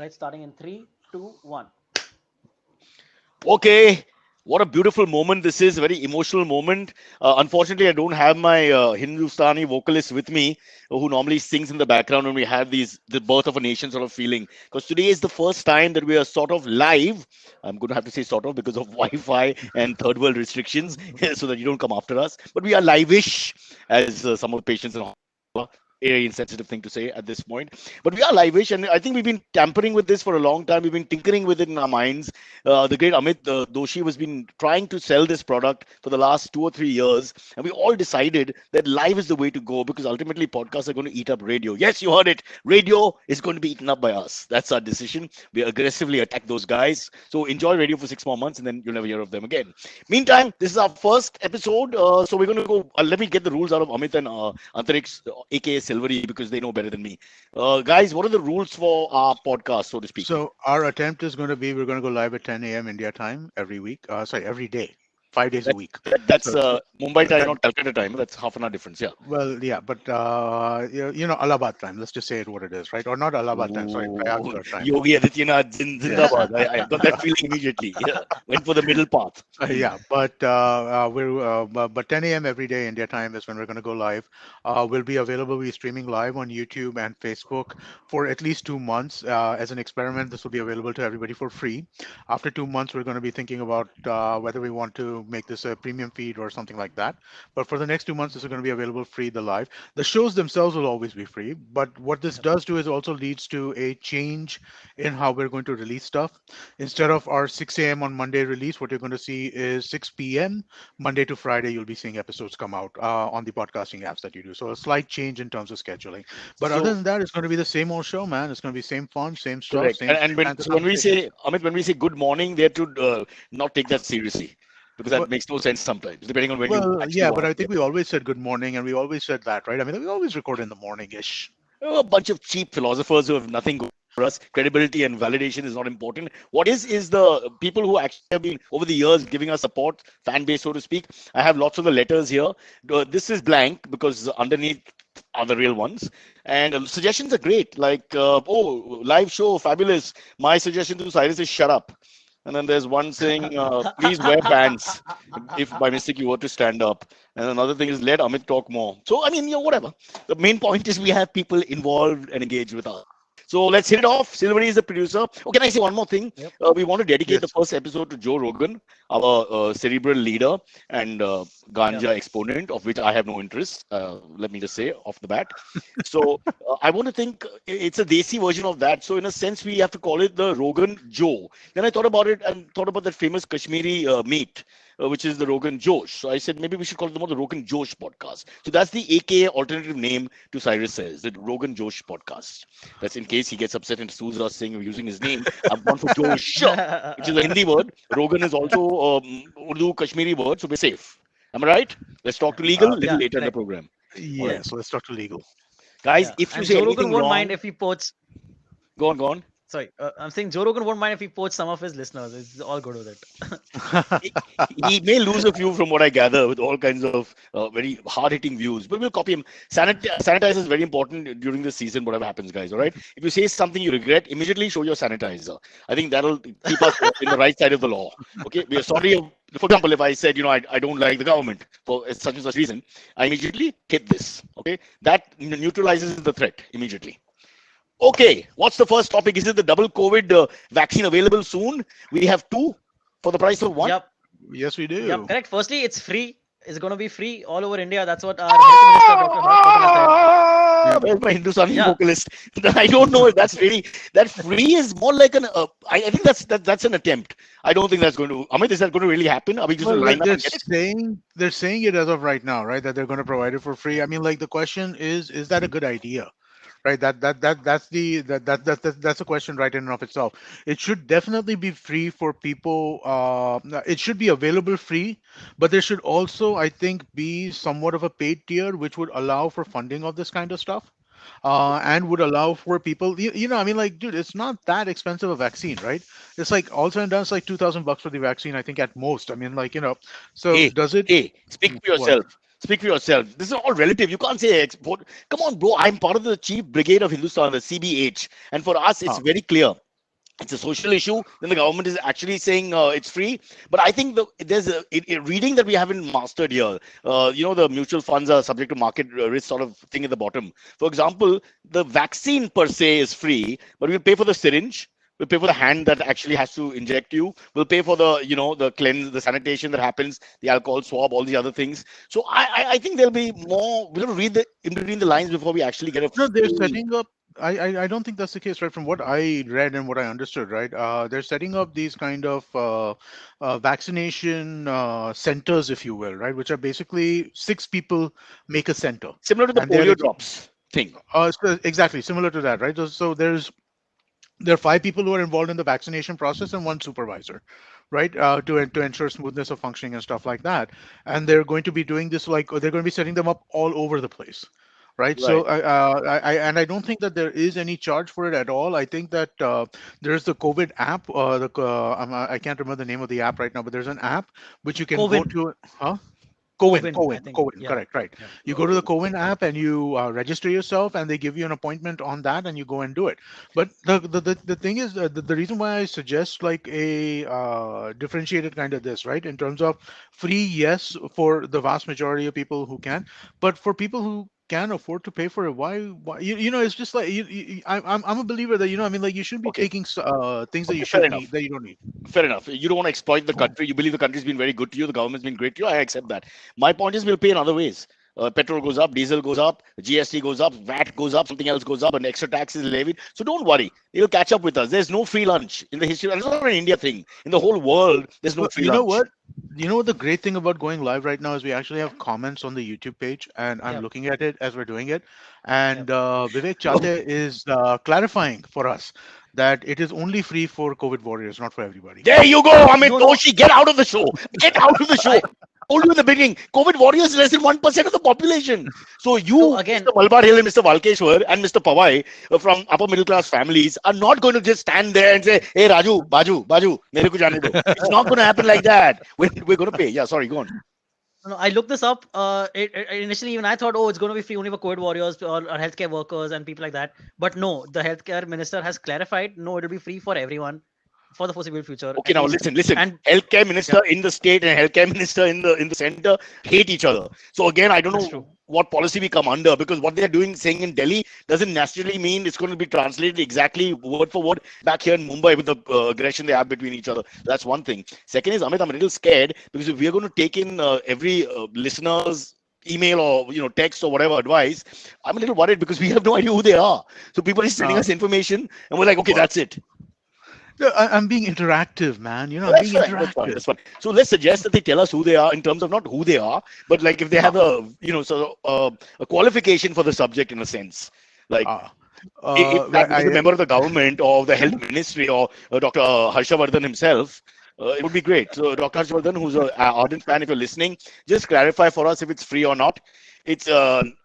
Right, starting in three, two, one. Okay, what a beautiful moment this is. Very emotional moment. Unfortunately, I don't have my Hindustani vocalist with me, who normally sings in the background when we have the birth of a nation sort of feeling. Because today is the first time that we are sort of live. I'm going to have to say sort of because of Wi-Fi and third world restrictions, so that you don't come after us. But we are live-ish, as some of the patients in very insensitive thing to say at this point. But we are live-ish, and I think we've been tampering with this for a long time. We've been tinkering with it in our minds. The great Amit Doshi has been trying to sell this product for the last 2 or 3 years, and we all decided that live is the way to go because ultimately podcasts are going to eat up radio. Yes, you heard it. Radio is going to be eaten up by us. That's our decision. We aggressively attack those guys. So enjoy radio for 6 more months, and then you'll never hear of them again. Meantime, this is our first episode, so we're going to go. Let me get the rules out of Amit and Antariksh, aka Silvery, because they know better than me. Guys, what are the rules for our podcast, so to speak? So our attempt is going to be we're going to go live at 10 a.m. India time every week. Sorry, every day, 5 days a That, week. that's So Mumbai time, that not Calcutta time. That's half an hour difference. Yeah. well, yeah, but Allahabad time. Let's just say it what it is, right? Or not Allahabad time. Sorry, Ooh, Prayagraj time. Yogi Adityanath Yeah. Zindabad. I got that feeling immediately. Yeah. Went for the middle path. Yeah, but 10 a.m. every day India time is when we're going to go live. We'll be available. We're streaming live on YouTube and Facebook for at least 2 months as an experiment. This will be available to everybody for free. After 2 months, we're going to be thinking about whether we want to make this a premium feed or something like that. But for the next 2 months, this is going to be available free. The live, the shows themselves will always be free. But what this Yep. does do is also leads to a change in how we're going to release stuff. Instead of our 6 a.m. on Monday release, what you're going to see is 6 p.m. Monday to Friday. You'll be seeing episodes come out on the podcasting apps that you do. So a slight change in terms of scheduling. But other So than that, it's going to be the same old show, man. It's going to be same fun, same stuff, correct. And same when kinds of so when we conversations. say Amit, when we say good morning, they have to not take that seriously because that Well, makes no sense sometimes, depending on when you well, actually yeah, but watch I the think we episode. always said good morning, and we always said that, right? I mean, we always record in the morning-ish. A bunch of cheap philosophers who have nothing going for us. Credibility and validation is not important. What is the people who actually have been over the years giving us support, fan base, so to speak. I have lots of the letters here. This is blank because underneath are the real ones. And suggestions are great. Like, oh, live show, fabulous. My suggestion to Cyrus is shut up. And then there's one saying, please wear pants if by mistake you were to stand up. And another thing is let Amit talk more. So, I mean, whatever. The main point is we have people involved and engaged with us. So let's hit it off. Silvery is the producer. Oh, can I say one more thing? Yep. We want to dedicate the Yes. first episode to Joe Rogan, our cerebral leader and Yep. ganja exponent, of which I have no interest. Let me just say off the bat. So I want to think it's a desi version of that. So in a sense, we have to call it the Rogan Joe. Then I thought about it and thought about that famous Kashmiri meat, which is the Rogan Josh. So I said maybe we should call it the Rogan Josh podcast. So that's the AKA alternative name to Cyrus Says, the Rogan Josh podcast. That's in case he gets upset and sues us saying we're using his name. I've gone for Josh, which is a Hindi word. Rogan is also Urdu Kashmiri word, so we're safe. Am I right? Let's talk to legal a Yeah, little later in the correct. program. All right. Yes. Let's talk to legal. Guys, Yeah, if you and say Joe Rogan anything won't mind wrong, if he poach. go on, go on. Sorry, I'm saying Joe Rogan won't mind if he poach some of his listeners. It's all good with it. He may lose a few from what I gather with all kinds of very hard-hitting views, but we'll copy him. Sanitizer is very important during the season, whatever happens, guys. All right. If you say something you regret, immediately show your sanitizer. I think that'll keep us in the right side of the law. Okay. We are sorry. For example, if I said, I don't like the government for such and such reason, I immediately hit this. Okay. That neutralizes the threat immediately. Okay, what's the first topic? Is it the double COVID vaccine available soon? We have two for the price of one. Yep. Yes, we Yep. do. Correct. Firstly, it's free. It's going to be free all over India. That's what our health minister, Dr. Harsh Vardhan, has said. Yeah. Where's my Hindustani Yeah. vocalist? I don't know if that's really that free is more like an. I think that's an attempt. I don't think that's going to. Amit, is that going to really happen? Are we just going Well, to line up and get it? they're saying it as of right now, right? That they're going to provide it for free. I mean, like the question is that a good idea? Right, that's a question right in and of itself. It should definitely be free for people. It should be available free, but there should also, I think, be somewhat of a paid tier which would allow for funding of this kind of stuff, and would allow for people, I mean, like, dude, it's not that expensive a vaccine, right? It's like all said and done, it's like $2,000 for the vaccine, I think, at most. I mean, like, so Hey, does it? hey, speak for What? yourself. Speak for yourself. This is all relative. You can't say export. Come on, bro. I'm part of the chief brigade of Hindustan, the CBH, and for us, it's Huh. very clear. it's a social issue, then the government is actually saying it's free. But I think there's a reading that we haven't mastered here. The mutual funds are subject to market risk sort of thing at the bottom. For example, the vaccine per se is free, but we pay for the syringe. We'll pay for the hand that actually has to inject you. We'll pay for the cleanse, the sanitation that happens, the alcohol swab, all the other things. So I think there'll be more. We'll have to read in between the lines before we actually get a No, they're full. setting up. I don't think that's the case, right? From what I read and what I understood, right? They're setting up these kind of vaccination centers, if you will, right? Which are basically 6 people make a center, Similar to the and they're polio drops thing. exactly similar to that, right? So there are 5 people who are involved in the vaccination process and 1 supervisor, right? To ensure smoothness of functioning and stuff like that. And they're going to be doing this they're going to be setting them up all over the place, right? So Right. I don't think that there is any charge for it at all. I think that there's the COVID app. I can't remember the name of the app right now, but there's an app which you can go Covin. to. Huh? Covin, I think. Cohen, Yeah. correct, right. Yeah. You go to the Cohen app and you register yourself, and they give you an appointment on that, and you go and do it. But the thing is, the reason why I suggest like a differentiated kind of this, right, in terms of free, yes, for the vast majority of people who can, but for people who can afford to pay for it, why it's just like I'm a believer that I mean, like, you shouldn't be Okay. taking things that you Okay. Fair should enough. need that you don't need. Fair enough. You don't want to exploit the country. You believe the country's been very good to you. The government's been great to you. I accept that. My point is, we'll pay in other ways. Petrol goes up, diesel goes up, GST goes up, VAT goes up, something else goes up, and extra tax is levied. So don't worry. It'll catch up with us. There's no free lunch in the history. And it's not an India thing. In the whole world, there's no But free you know lunch. what? You know what the great thing about going live right now is we actually have comments on the YouTube page, and I'm Yep. looking at it as we're doing it. And Yep. Vivek Chate is clarifying for us that it is only free for COVID warriors, not for everybody. There you go, Amit No, no. Doshi. Get out of the show. Get out of the show. I, I told you in the beginning, COVID warriors is less than 1% of the population. So you, so again, Mr. Malabar Hill and Mr. Valkeshwar and Mr. Pawai from upper middle class families are not going to just stand there and say, hey, Raju, Baju, mere ko jaane do. It's not going to happen like that. We're going to pay. Yeah, sorry, go on. no, I looked this up. Initially, even I thought, oh, it's going to be free only for COVID warriors or healthcare workers and people like that. But no, the healthcare minister has clarified, no, it'll be free for everyone for the foreseeable future. Okay, At now least. listen. And Healthcare minister in the state and healthcare minister in the center hate each other. So again, I don't that's know true. what policy we come under, because what they're doing, saying in Delhi, doesn't necessarily mean it's going to be translated exactly word for word back here in Mumbai with the aggression they have between each other. That's one thing. Second is, Amit, I'm a little scared because if we are going to take in every listener's email or text or whatever advice, I'm a little worried because we have no idea who they are. So people are sending us information and we're like, okay, that's it. Yeah, I'm being interactive, man. I'm That's being fine. That's fine. interactive. That's fine. So let's suggest that they tell us who they are in terms of not who they are, but like if they have a a qualification for the subject in a sense. Like Uh, if that was I, a member of the government or the health ministry or Dr. Harshavardhan himself, it would be great. So Dr. Harshavardhan, who's an ardent fan, if you're listening, just clarify for us if it's free or not. It's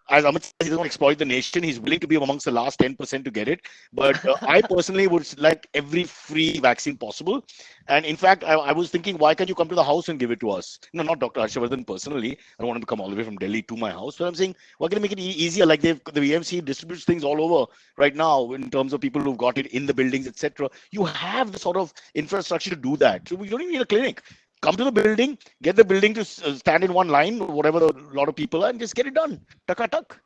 as Amit says, he doesn't want to exploit the nation. He's willing to be amongst the last 10% to get it. But I personally would like every free vaccine possible. And in fact, I was thinking, why can't you come to the house and give it to us? No, not Dr. Harshavardhan personally. I don't want him to come all the way from Delhi to my house. But I'm saying, why can I make it easier? Like the VMC distributes things all over right now in terms of people who've got it in the buildings, etc. You have the sort of infrastructure to do that. So we don't even need a clinic. Come to the building, get the building to stand in one line, whatever a lot of people are, and just get it done. Tuck, tuck.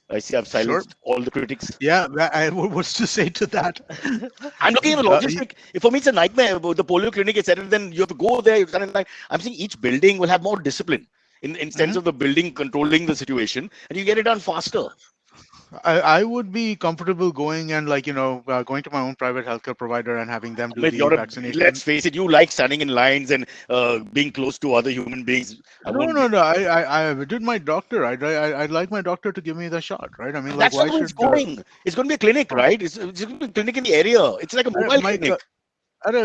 I see I've sure. silenced all the critics. Yeah, what's to say to that? I'm looking at the logistic. For me, it's a nightmare. The polio clinic, etc. Then you have to go there. I'm saying each building will have more discipline in sense of the building controlling the situation, and you get it done faster. I would be comfortable going and going to my own private healthcare provider and having them do But the vaccination. let's face it, you like standing in lines and being close to other human beings. No. I did my doctor. I'd like my doctor to give me the shot, right? I mean, like, That's why not where it's should going. It's going to be a clinic, right? It's going to be a clinic in the area. It's like a mobile clinic.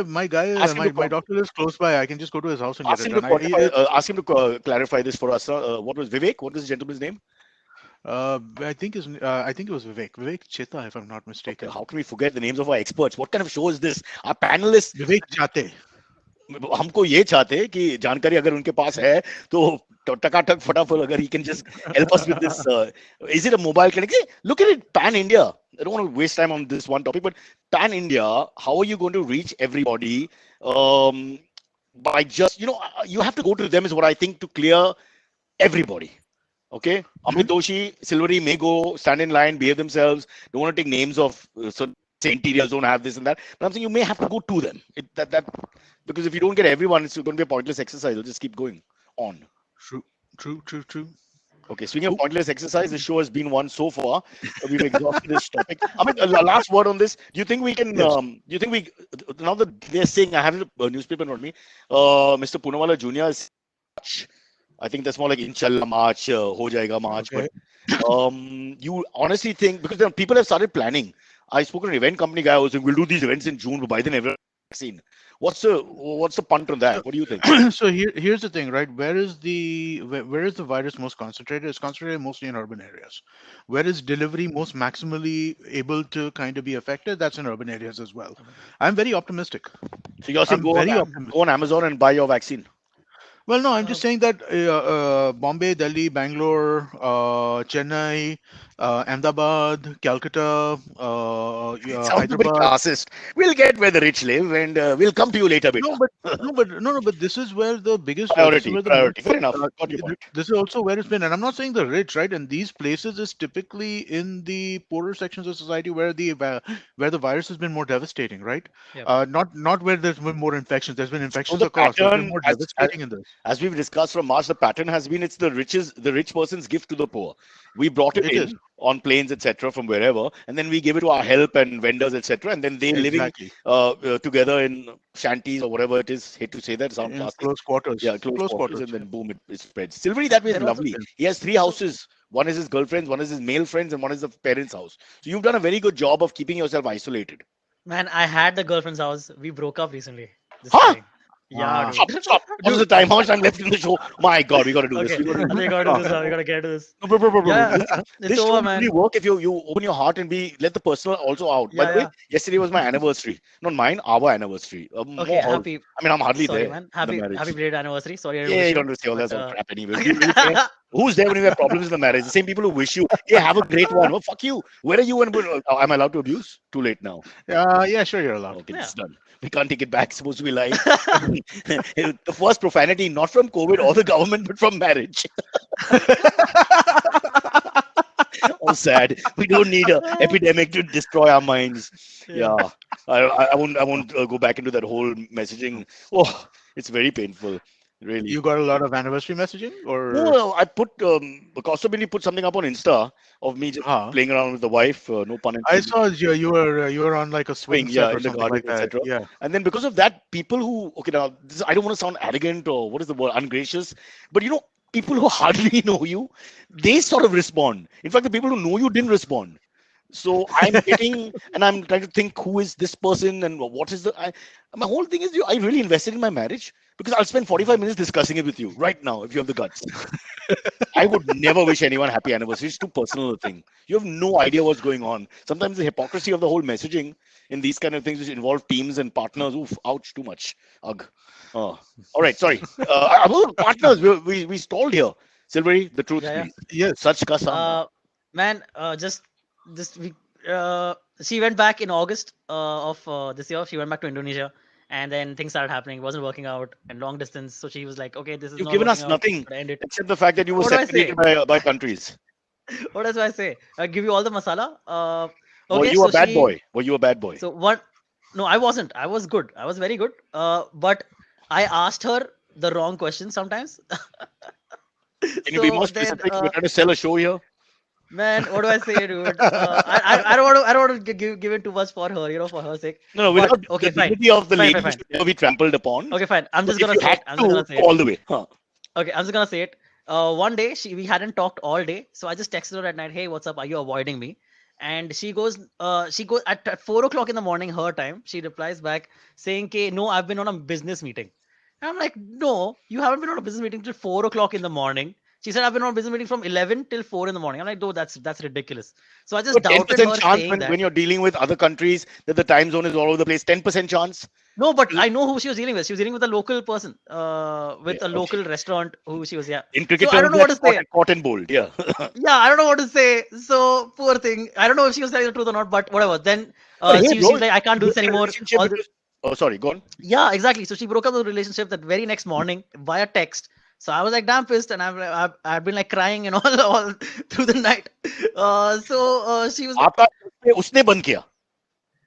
My guy, Ask him to my doctor is close by. I can just go to his house and get Ask it him to done. ask him to clarify this for us. What was Vivek? What was the gentleman's name? I think it was Vivek Cheta, if I'm not mistaken. How can we forget the names of our experts? What kind of show is this? Our panelists Vivek Chate. हमको ये चाहते हैं कि जानकारी अगर उनके पास है तो Takatak Fataful, agar he can just help us with this. Is it a mobile clinic? Look at it, pan India. I don't want to waste time on this one topic, but pan India, how are you going to reach everybody? Um, by just, you have to go to them, is what I think, to clear everybody. Okay, Amit Doshi, Silvery may go stand in line, behave themselves. Don't want to take names of say interiors don't have this and that. But I'm saying you may have to go to them. That because if you don't get everyone, it's going to be a pointless exercise. It'll just keep going on. True, true, true, true. Okay, speaking of pointless exercise, the show has been one so far. We've exhausted this topic. Amit, last word on this. Do you think we can? Yes. Do you think we? Now that they're saying, I have a newspaper on me. Mr. Poonawalla Jr. is. I think that's more like Inshallah March, ho jayega March. Okay. But you honestly think, because then people have started planning. I spoke to an event company guy who was saying we'll do these events in June, but by then everyone's vaccine. What's the punt on that? What do you think? So here's the thing, right? Where is the virus most concentrated? It's concentrated mostly in urban areas. Where is delivery most maximally able to kind of be affected? That's in urban areas as well. I'm very optimistic. So you're saying I'm very go optimistic. on Amazon and buy your vaccine. Well, no, I'm just saying that Bombay, Delhi, Bangalore, Chennai, Ahmedabad, Calcutta, It sounds a bit Hyderabad. classist. We'll get where the rich live, and we'll come to you later, beta. But this is where the biggest Priority. Fair enough. Got your point. this is also where it's been, and I'm not saying the rich, right? And these places is typically in the poorer sections of society where the virus has been more devastating, right? Yeah. Not where there's been more infections. There's been infections the across. It's been pattern, more as devastating in this. we've discussed from March, the pattern has been it's the rich person's gift to the poor. We brought it It in is. on planes, etc., from wherever, and then we give it to our help and vendors, etc., and then they living Exactly. together in shanties or whatever it is. Hate to say that, sound In classy. close quarters. Yeah, close Close quarters, quarters. and then boom, it spreads. Silvery, that way is There also- lovely. He has 3 houses. One is his girlfriend's, one is his male friends, and one is the parents' house. So you've done a very good job of keeping yourself isolated. Man, I had the girlfriend's house. We broke up recently. This Huh? thing. Yeah, Ah. dude. Stop. What's the time? How much time left in the show? My God, we got to do Okay, this. We gotta do we gotta do this now. We gotta get to this. No, bro. Yeah, This it's show over, will man. only work if you open your heart and let the personal also out. By Yeah, the way, yeah. yesterday was my anniversary. Not mine, our anniversary. Okay, happy. I mean, I'm hardly Sorry, there. man. in the Happy marriage. belated anniversary. Sorry, I didn't Yeah, wish you don't have to say all but, that sort of crap anyway. Do you really care? yeah, Who's there when you have problems in the marriage? The same people who wish you, yeah, have a great one. Well, fuck you. Where are you? And am I allowed to abuse? Too late now. Yeah, sure, you're allowed. Okay, Yeah. it's done. We can't take it back. It's supposed to be live. The first profanity, not from COVID or the government, but from marriage. Oh, sad. We don't need an epidemic to destroy our minds. Yeah, I won't go back into that whole messaging. Oh, it's very painful, really. You got a lot of anniversary messaging, or No, I put Costa Billy put something up on Insta of me just Huh. playing around with the wife. No pun I intended. saw you were on like a swing Yeah, set or in the something like garden, that. etc. Yeah. And then because of that, people who now I don't want to sound arrogant or what is the word, ungracious, but people who hardly know you, they sort of respond. In fact, the people who know you didn't respond. So I'm getting, and I'm trying to think who is this person and what is my whole thing is I really invested in my marriage because I'll spend 45 minutes discussing it with you right now if you have the guts. I would never wish anyone happy anniversary. It's too personal a thing. You have no idea what's going on. Sometimes the hypocrisy of the whole messaging in these kind of things which involve teams and partners. Oof, ouch, too much. Ugh. All right, sorry. About partners, we stalled here. Silvery, the truth, Yeah, yeah. please. Yes. Such ka sama. Man, just this week, she went back in August of this year. She went back to Indonesia, and then things started happening. It wasn't working out, and long distance. So she was like, "Okay, this is You've not given working us out. nothing Gotta end it." except the fact that you were What do I say? separated by countries. What does I say? I give you all the masala. Were Okay, you a so bad she. boy? Were you a bad boy? So what? No, I wasn't. I was good. I was very good. But I asked her the wrong questions sometimes. Can you be more then, specific? We're trying to sell a show here. man, what do I say, dude? I don't want to. I don't want to give it too much for her. For her sake. No, But, without okay, the fine. dignity of the Fine, lady fine, should never be trampled upon. Okay, fine. I'm But just if gonna you say had it. I'm just gonna to, say go it. all the way. Huh. Okay, I'm just gonna say it. One day we hadn't talked all day, so I just texted her at night. Hey, what's up? Are you avoiding me? And she goes at 4 o'clock in the morning, her time. She replies back saying, "Okay, no, I've been on a business meeting." And I'm like, "No, you haven't been on a business meeting till 4 o'clock in the morning." She said, I've been on business meeting from 11 till 4 in the morning. I'm like, no, that's ridiculous. So I just But doubted 10% her chance saying when, that. when you're dealing with other countries that the time zone is all over the place. 10% chance. No, but I know who she was dealing with. She was dealing with a local person, with Yeah, a okay. local restaurant who she was, yeah. In So cricket I terms, don't know what to that's say. caught and bowled. Yeah. Yeah, I don't know what to say. So poor thing. I don't know if she was telling the truth or not, but whatever. Then But hey, she's bro, like, I can't do you're this in a anymore. relationship because. Oh, sorry. Go on. Yeah, exactly. So she broke up the relationship that very next morning via text. So I was like damn pissed, and I've been like crying and all through the night. She was like, आपका उसने बंद किया.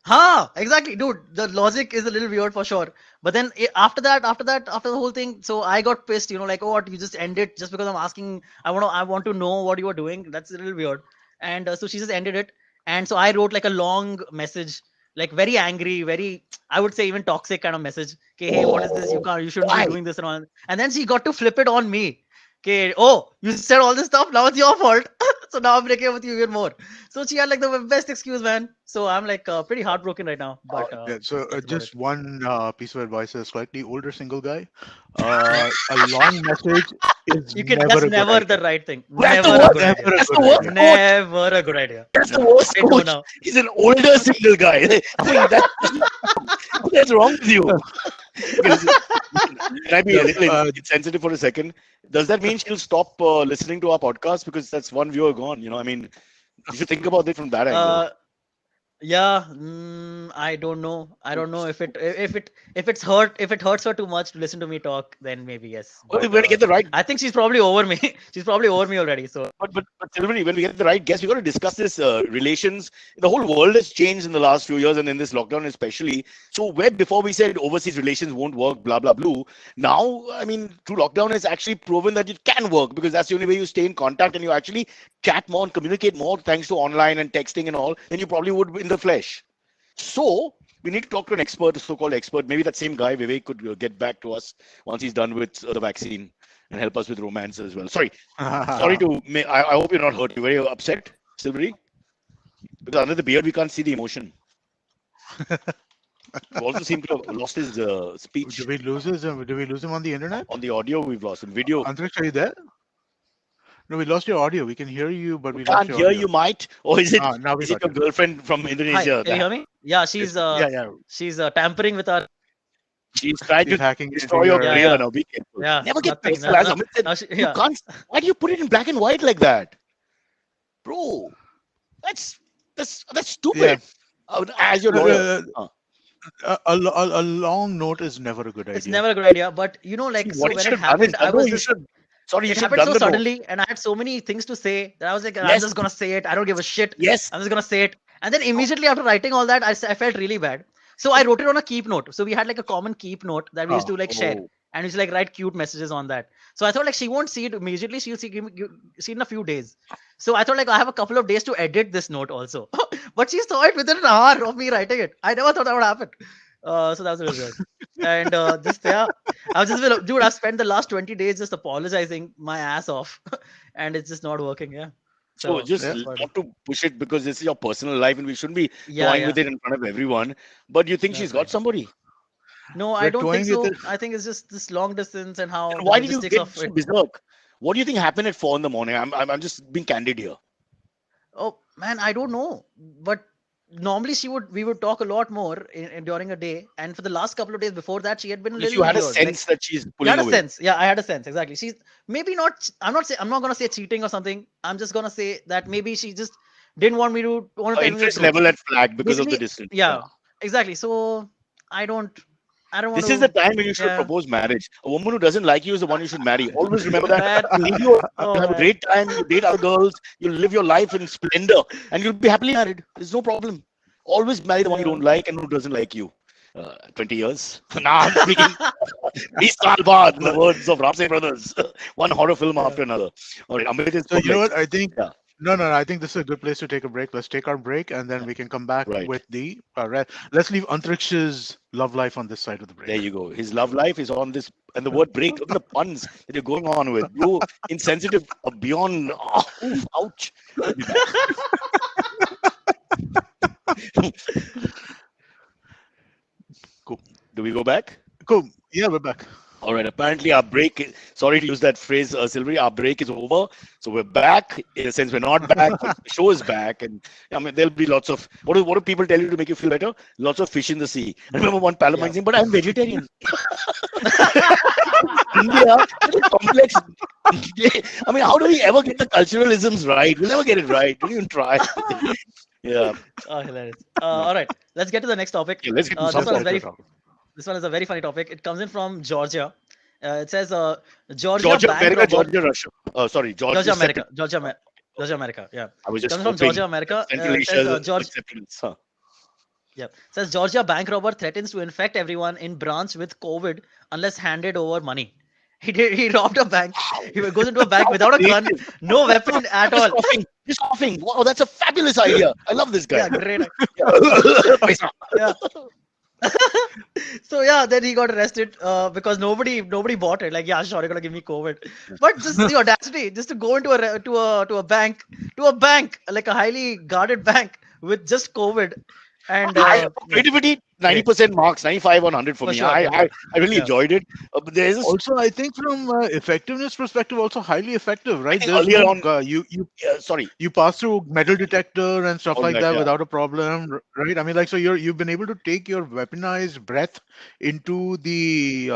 "Ha, exactly, dude. The logic is a little weird for sure." But then after the whole thing, so I got pissed. Like, oh, what? You just end it just because I'm asking. I want to know what you were doing. That's a little weird. And so she just ended it. And so I wrote like a long message, like very angry, very, I would say even toxic kind of message. Okay, hey, what is this? Oh, You shouldn't be why? doing this and all. And then she got to flip it on me. Okay, oh, you said all this stuff. Now it's your fault. So now I'm breaking up with you even more. So she had like the best excuse, man. So I'm like pretty heartbroken right now. But Yeah, so that's about it. just one piece of advice: a slightly older single guy, a long message is That's never a good never the idea. right thing. That's the Never a worst. good idea. Never a That's the good worst idea. coach. Never a good idea. That's the worst I know coach. now. He's an older single guy. I mean, that's wrong with you. Okay, can I be a No, little insensitive for a second? Does that mean she'll stop listening to our podcast because that's one viewer gone? I mean, you should think about it from that angle. Uh, Yeah, I don't know. I don't know if it hurts her too much to listen to me talk, then maybe yes. Well, we're But going to get the right. I think she's probably over me. She's probably over me already. So But Silvery, when we get the right guest, we got to discuss this relations. The whole world has changed in the last few years, and in this lockdown especially. So where before we said overseas relations won't work, blah blah blah. Now, I mean, through lockdown has actually proven that it can work because that's the only way you stay in contact and you actually chat more and communicate more thanks to online and texting and all than you probably would in the flesh. So we need to talk to an expert, a so-called expert. Maybe that same guy Vivek could get back to us once he's done with the vaccine and help us with romance as well. Sorry to. I hope you're not hurt. You're very upset, Silvery, because under the beard we can't see the emotion. You also seem to have lost his speech. Did we lose his? Did we lose him on the internet? On the audio, we've lost him. Video, Antriksh, are you there? No, we lost your audio. We can hear you, but we we lost can't your hear audio. you, might, or is it? Now we Is it got your you. girlfriend from hi, Indonesia? can you hear me? Yeah, she's Yeah. tampering with our She's trying She's to hacking into destroy your your. yeah, career yeah, now. Be careful. yeah. Never get Nothing. personal. As Amit said, Now you yeah. can't. Why do you put it in black and white like that, bro? That's Yeah. stupid. As your lawyer. A long note is never a good It's idea. never a good idea. But See, so what he when should it have done is, happened, I no, was you just should. Sorry, you it should have happened done so the note. suddenly, and I had so many things to say that I was like, I'm Yes, just gonna say it. I don't give a shit. yes. I'm just gonna say it. And then immediately after writing all that, I felt really bad. So I wrote it on a keep note. So we had like a common keep note that we used Oh, to like share, Oh, and we used to like write cute messages on that. So I thought like she won't see it immediately. She'll see it in a few days. So I thought like I have a couple of days to edit this note also. But she saw it within an hour of me writing it. I never thought that would happen. So that was really weird. And just yeah, I was just dude. I've spent the last 20 days just apologizing my ass off, and it's just not working. Yeah. so So just yeah. that's what. not to push it because this is your personal life and we shouldn't be Yeah, toying yeah. with it in front of everyone. But you think she's That's got right. somebody? No, I We're don't think toying with so. it. I think it's just this long distance and how Then the why did you logistics get of so it. berserk? What do you think happened at 4 in the morning? I'm just being candid here. Oh man, I don't know. But normally we would talk a lot more during a day. And for the last couple of days before that, she had been a If you little had a weird. Like sense that she's you pulling had a away, sense. Yeah, I had a sense exactly. She's maybe not. I'm not gonna say cheating or something. I'm just gonna say that maybe she just didn't want to her tell me the interest truth. level had flagged because of the Basically, distance. Yeah. yeah, exactly. So I don't. I don't want This is the to. time when you should Yeah, propose marriage. A woman who doesn't like you is the one you should marry. Always remember that. man. She'll leave you, Oh you have a man. great time, you date other girls, you'll live your life in splendor, and you'll be happily married. There's no problem. Always marry the one you Yeah. don't like and who doesn't like you. 20 years. Nah, I'm speaking. 20 saal baad, in the words of Ramsey Brothers. One horror film Yeah. after another. All right, Amit is So you know what? perplexed. I think Yeah, no. I think this is a good place to take a break. Let's take our break, and then Yeah. we can come back right. with the. Let's leave Antriksh's love life on this side of the There break. you go. His love life is on this. And the word break, look at the puns that you're going on with. You insensitive beyond. Oh, oof, ouch. We'll be back. Cool. Do we go back? Cool. Yeah, we're back. All All right. Apparently, our break. Sorry to use that phrase, Silvery. Our break is over, so we're back. In a sense, we're not back, but the show is back, and I mean, there'll be lots of what do people tell you to make you feel better? Lots of fish in the sea. I remember one pal of mine saying, "But I'm vegetarian." India, such a complex. I mean, how do we ever get the culturalisms right? We'll never get it right. Don't even try. Yeah. Oh, hilarious. All right, let's get to the next topic. Okay, let's get to This some one is culture very talk. this one is a very funny topic. It comes in from Georgia. It says Georgia Georgia, bank America, robber. Georgia, Russia. Sorry, Georgia. Georgia, America. Separate. Georgia, America. Yeah. I was It just comes from hoping Georgia, America. Central It Asia says is George. acceptance. Huh. Yeah. It says Georgia bank robber threatens to infect everyone in branch with COVID unless handed over money. He robbed a bank. He goes into a bank without a gun, Creative. no weapon at Just all. coughing. Just coughing. Wow, that's a fabulous idea. I love this Yeah, guy. great. Paisa. Yeah. So yeah, then he got arrested because nobody bought it. Like, yeah, sure, you're gonna give me COVID, but just the audacity, just to go into a bank, like a highly guarded bank with just COVID, and yeah, Creativity, great 90% marks, 95 on 100 for for me. sure, I, for I, sure. I really Yeah, enjoyed it. But there is a, Also, I think from effectiveness perspective, also highly effective, I right? think There's earlier no on, sorry, you pass through metal detector and stuff all like that, that yeah. without a problem, right? I mean, like, so you've been able to take your weaponized breath into the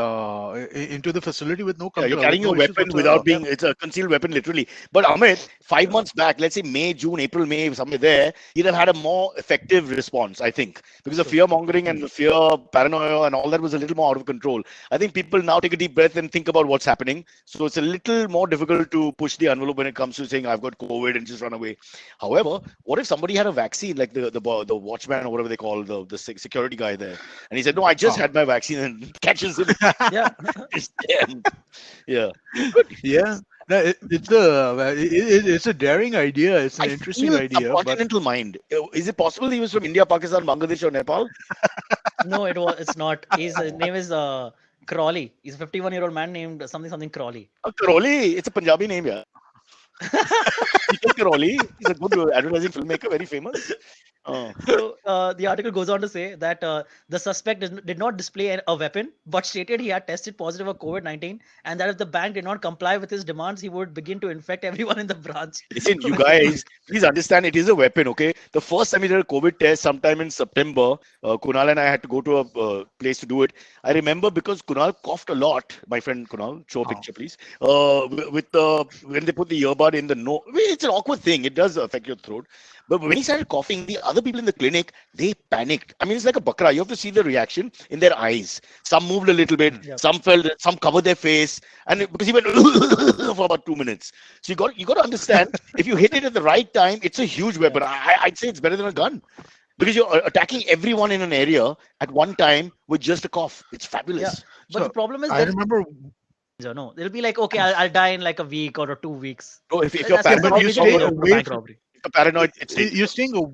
facility with Yeah, you're with carrying a no issues weapon whatsoever. without being, it's a concealed weapon, literally. But Amit, 5 months back, let's say May, June, April, May, somewhere there, you'd have had a more effective response, I think, because the true. fear mongering and the fear, paranoia, and all that was a little more out of control. I think people now take a deep breath and think about what's happening. So it's a little more difficult to push the envelope when it comes to saying, I've got COVID and just run away. However, what if somebody had a vaccine, like the watchman or whatever they call the security guy there, and he said, "No, I just Oh, had my vaccine," and catches him. Yeah, It's damned. Yeah. yeah. No, it's a daring idea. It's an I interesting feel idea, but subcontinental mind. Is it possible he was from India, Pakistan, Bangladesh, or Nepal? no, it's not. His name is Crawley. He's a 51-year-old man named something Crawley. Karoli. It's a Punjabi name, yeah. Peter Karoli. He's a good advertising filmmaker, very famous. So the article goes on to say that the suspect did not display a weapon, but stated he had tested positive for COVID-19, and that if the bank did not comply with his demands, he would begin to infect everyone in the branch. Listen, you guys, please understand it is a weapon, okay? The first time we did a COVID test sometime in September, Kunal and I had to go to a place to do it. I remember because Kunal coughed a lot. My friend Kunal, show a oh, picture, please. With the when they put the earbud in the nose, it's an awkward thing. It does affect your throat. But when he started coughing, the other people in the clinic, they panicked. I mean, it's like a bakra. You have to see the reaction in their eyes. Some moved a little bit, Yep. some fell, some covered their face, and because he went for about 2 minutes. So you got to understand, if you hit it at the right time, it's a huge Yeah. weapon. I'd say it's better than a gun because you're attacking everyone in an area at one time with just a cough. It's Yeah. fabulous. But the so problem is I there is remember, no. It'll be like, okay, I'll die in like a week or 2 weeks. So if you're That's yeah, that's but how paranoid, you big it's a stay over. deal for away bank from robbery. If you're paranoid, it's dangerous. you're staying away.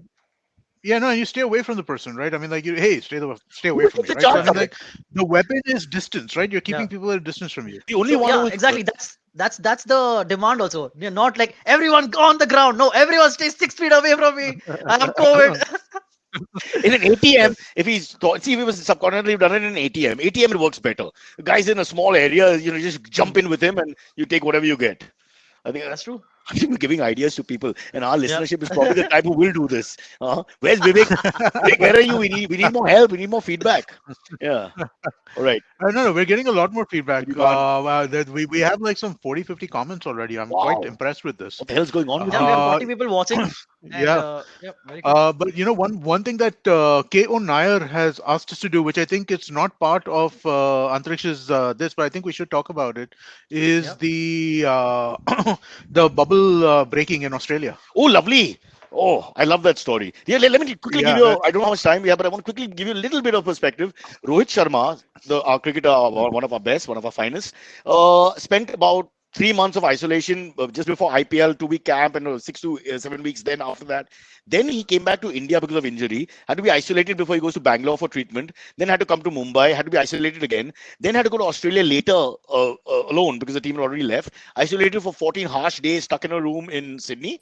Yeah, no, you stay away from the person, right? I mean, like, hey, stay away Who from took me, the right? So I chance mean, of it? like, the weapon is distance, right? You're Yeah. keeping people at a distance from you. The only So one yeah, who exactly. That's the demand also. You're not like everyone on the ground. No, everyone stay 6 feet away from me. I have COVID. in an ATM, if he's see if it was subcontinental, you've done it in an ATM. ATM it works better. The guy's in a small area, just jump in with him and you take whatever you get. I think That's true. I think we're giving ideas to people, and our Yeah. listenership is probably the type who will do this. Where's Vivek? Vivek, where are you? We need more help. We need more feedback. Yeah. All right. No, we're getting a lot more feedback. You got That we have like some 40-50 comments already. I'm quite wow. impressed with this. What the hell's going on with Yeah, you? we have Uh, 40 people watching. And yeah. yeah, very good. But one thing that K.O. Nair has asked us to do, which I think it's not part of Antariksh's this, but I think we should talk about it, is Yeah. the bubble breaking in Australia. Oh, lovely. Oh, I love that story. Yeah, let me quickly give Yeah, you. I don't know how much time we have, but I want to quickly give you a little bit of perspective. Rohit Sharma, our cricketer, one of our best, one of our finest, spent about 3 months of isolation just before IPL, 2 week camp, and 6 to 7 weeks. Then after that, then he came back to India because of injury. Had to be isolated before he goes to Bangalore for treatment. Then had to come to Mumbai. Had to be isolated again. Then had to go to Australia later alone because the team had already left. Isolated for 14 harsh days, stuck in a room in Sydney.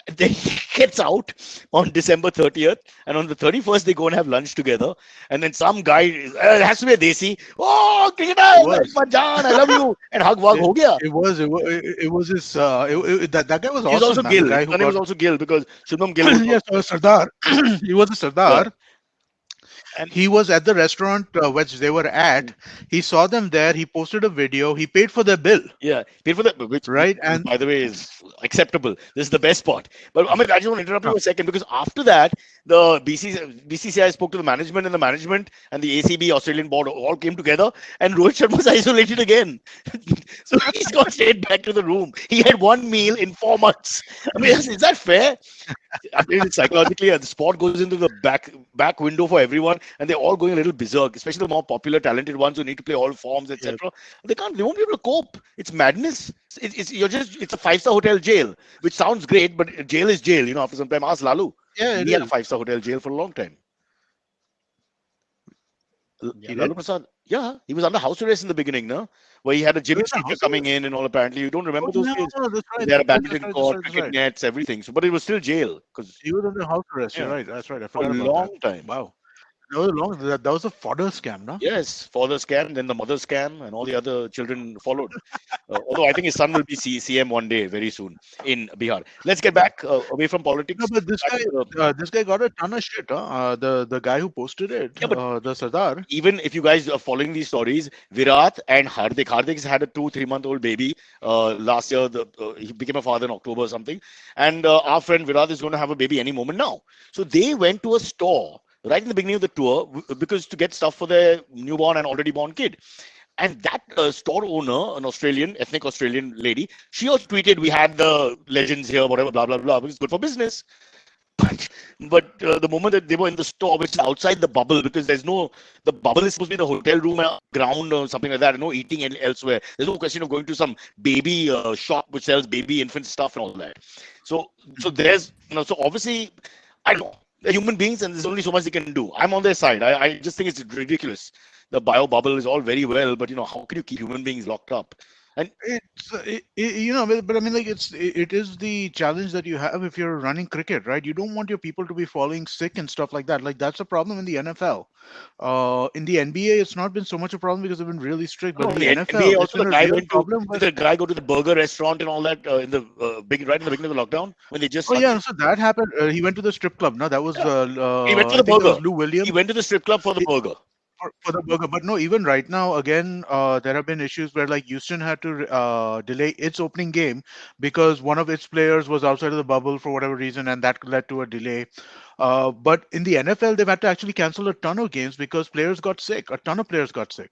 And then he gets out on December 30th, and on the 31st they go and have lunch together. And then some guy, it has to be a desi. Oh, cricketer, was. my John, I love you, and hug wug It, ho gaya. it was his that guy was He was awesome, also man. The Gill. guy His who surname was got also Gill because Shubham Gill was yes, Sardar. He was a yeah. Sardar. And He was at the restaurant which they were at. He saw them there. He posted a video. He paid for their bill, yeah, paid for that, which, right? And by the way, is acceptable. This is the best part. But I mean, I just want to interrupt you uh, for a second because after that, the BCCI spoke to the management and the ACB Australian board all came together, and Rohit Sharma was isolated again. So he's gone straight back to the room. He had one meal in 4 months. I mean, is that fair? I mean, psychologically, the sport goes into the back window for everyone, and they're all going a little berserk, especially the more popular, talented ones who need to play all forms, yeah, etc. They won't be able to cope. It's madness. It's a 5-star hotel jail, which sounds great, but jail is jail. After some time, ask Lalu. yeah, it He had a is. 5-star hotel jail for a long time. He Yeah. did. Lalu Prasad, yeah, he was under house arrest in the beginning, no? Where he had a He gym was in teacher house coming arrest. in and all. Apparently, you don't Oh remember those no, days. that's right. They had a That's right. That's badminton right. That's court, right. That's cricket right. nets, everything. So, but it was still jail because He was under house arrest. You're yeah, right. That's right. I for a forgot about that. long time. Wow. That was a long. That was a fodder scam, no? Yes, father scam, then the mother scam, and all the other children followed. Although I think his son will be CM one day, very soon, in Bihar. Let's get back away from No, politics. but Back to this guy got a ton of shit. Huh? The guy who posted it, yeah, but the Sardar. even if you guys are following these stories, Virat and Hardik's had a 2-3 month old baby last year. He became a father in October or something, and our friend Virat is going to have a baby any moment now. So they went to a store right in the beginning of the tour because to get stuff for their newborn and already born kid. And that store owner, an ethnic Australian lady, she also tweeted, "We had the legends here, whatever, blah blah blah. Because it's good for business." But the moment that they were in the store, which is outside the bubble, because the bubble is supposed to be the hotel room, ground, or something like that. No eating elsewhere. There's no question of going to some baby shop which sells baby infant stuff and all that. So there's, so obviously, I don't know. They're human beings, and there's only so much they can do. I'm on their side. I just think it's ridiculous. The bio bubble is all very well, but how can you keep human beings locked up? And It's but I mean, like it is the challenge that you have if you're running cricket, right? You don't want your people to be falling sick and stuff like that. Like that's a problem in the NFL. In the NBA, it's not been so much a problem because they've been really strict. But in the NBA NFL, it's also, been the a guy real went to problem. did the guy go to the burger restaurant and all that in the right in the beginning of the lockdown when they just Oh started? yeah, so that happened. He went to the strip club. No, that was Yeah, he went to I the think that was burger. Lou Williams. He went to the strip club for the It- burger. for the burger. But no, even right now, again, there have been issues where like Houston had to delay its opening game because one of its players was outside of the bubble for whatever reason, and that led to a delay. But in the NFL, they've had to actually cancel a ton of games because players got sick. A ton of players got sick.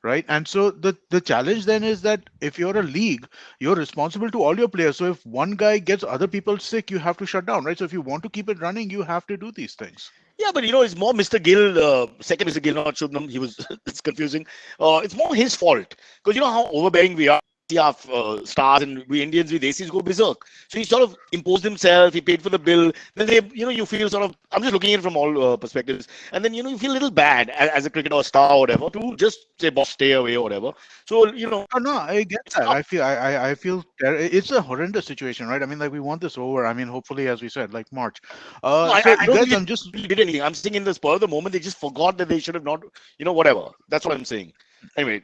Right. And so the challenge then is that if you're a league, you're responsible to all your players. So if one guy gets other people sick, you have to shut down, right? So if you want to keep it running, you have to do these things. Yeah, but it's more Mr. Gill, second Mr. Gill, not Shubham. He was it's confusing. It's more his fault because you know how overbearing we are. We have stars and we Indians, we Desis go berserk. So he sort of imposed himself. He paid for the bill. Then you feel sort of. I'm just looking at it from all perspectives, and then you feel a little bad as a cricketer or star or whatever to just say, "Boss, stay away" or whatever. So Oh, no, I get it's that. tough. I feel it's a horrendous situation, right? I mean, like we want this over. I mean, hopefully, as we said, like March. No, So I don't guys, think I'm they just really did anything. I'm saying in the spur of the moment, they just forgot that they should have not, whatever. That's what I'm saying. Anyway,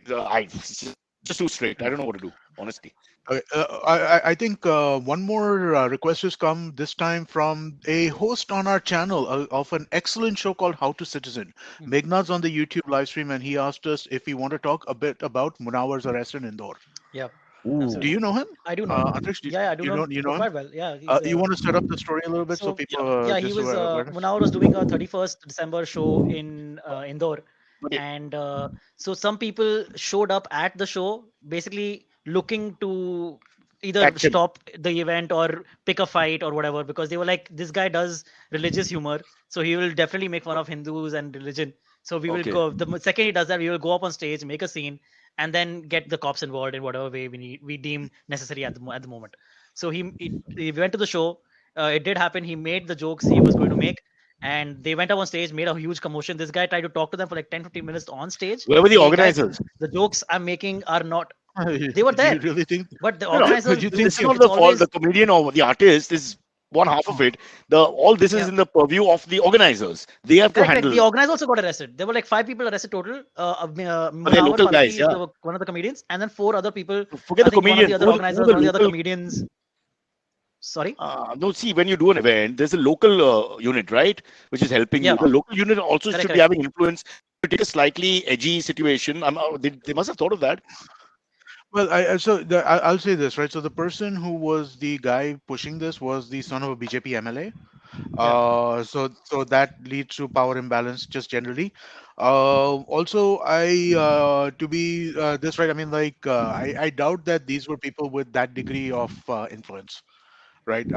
just too straight. I don't know what to do, honestly. I think one more request has come this time from a host on our channel of an excellent show called How to Citizen. Hmm. Meghnad's on the YouTube live stream, and he asked us if we want to talk a bit about Munawar's arrest in Indore. Yeah, Ooh. Do absolutely. you know him? I do know him. Antrix, Yeah, I do know him you know him? quite well. Yeah, he's You want to set up the story a little bit so so people yeah, he just was aware? Munawar was doing a 31st December show in Indore, Okay. and so some people showed up at the show basically looking to either Catch him. stop the event or pick a fight or whatever because they were like, this guy does religious humor, so he will definitely make fun of Hindus and religion. So we will Okay. go the second he does that, we will go up on stage, make a scene, and then get the cops involved in whatever way we deem necessary at the moment. So he went to the show. It did happen. He made the jokes he was going to make, and they went up on stage, made a huge commotion. This guy tried to talk to them for like 10-15 minutes on stage. Where were the Hey, guys, organizers? the jokes I'm making are not. Do They were there, you really think? but the No, no. organizers. You This think is not It's always the comedian or the artist. This is one half of it. All this is Yeah. in the purview of the organizers. They have to Correct, correct. handle. The organizers also got arrested. There were like 5 people arrested total. They're Munawar local guys, Falki, yeah. one of the comedians, and then 4 other people. Forget I the think one of comedians. the other Who are organizers, the one of the other local? comedians. Sorry. No, see, when you do an event, there's a local unit, right, which is helping you. Yeah. The local unit also Correct, should be correct. having influence to take a slightly edgy situation. They must have thought of that. Well, I'll say this, right? So the person who was the guy pushing this was the son of a BJP MLA. Yeah. So that leads to power imbalance just generally. Also, to be this right, I mean, like, I doubt that these were people with that degree of influence, right?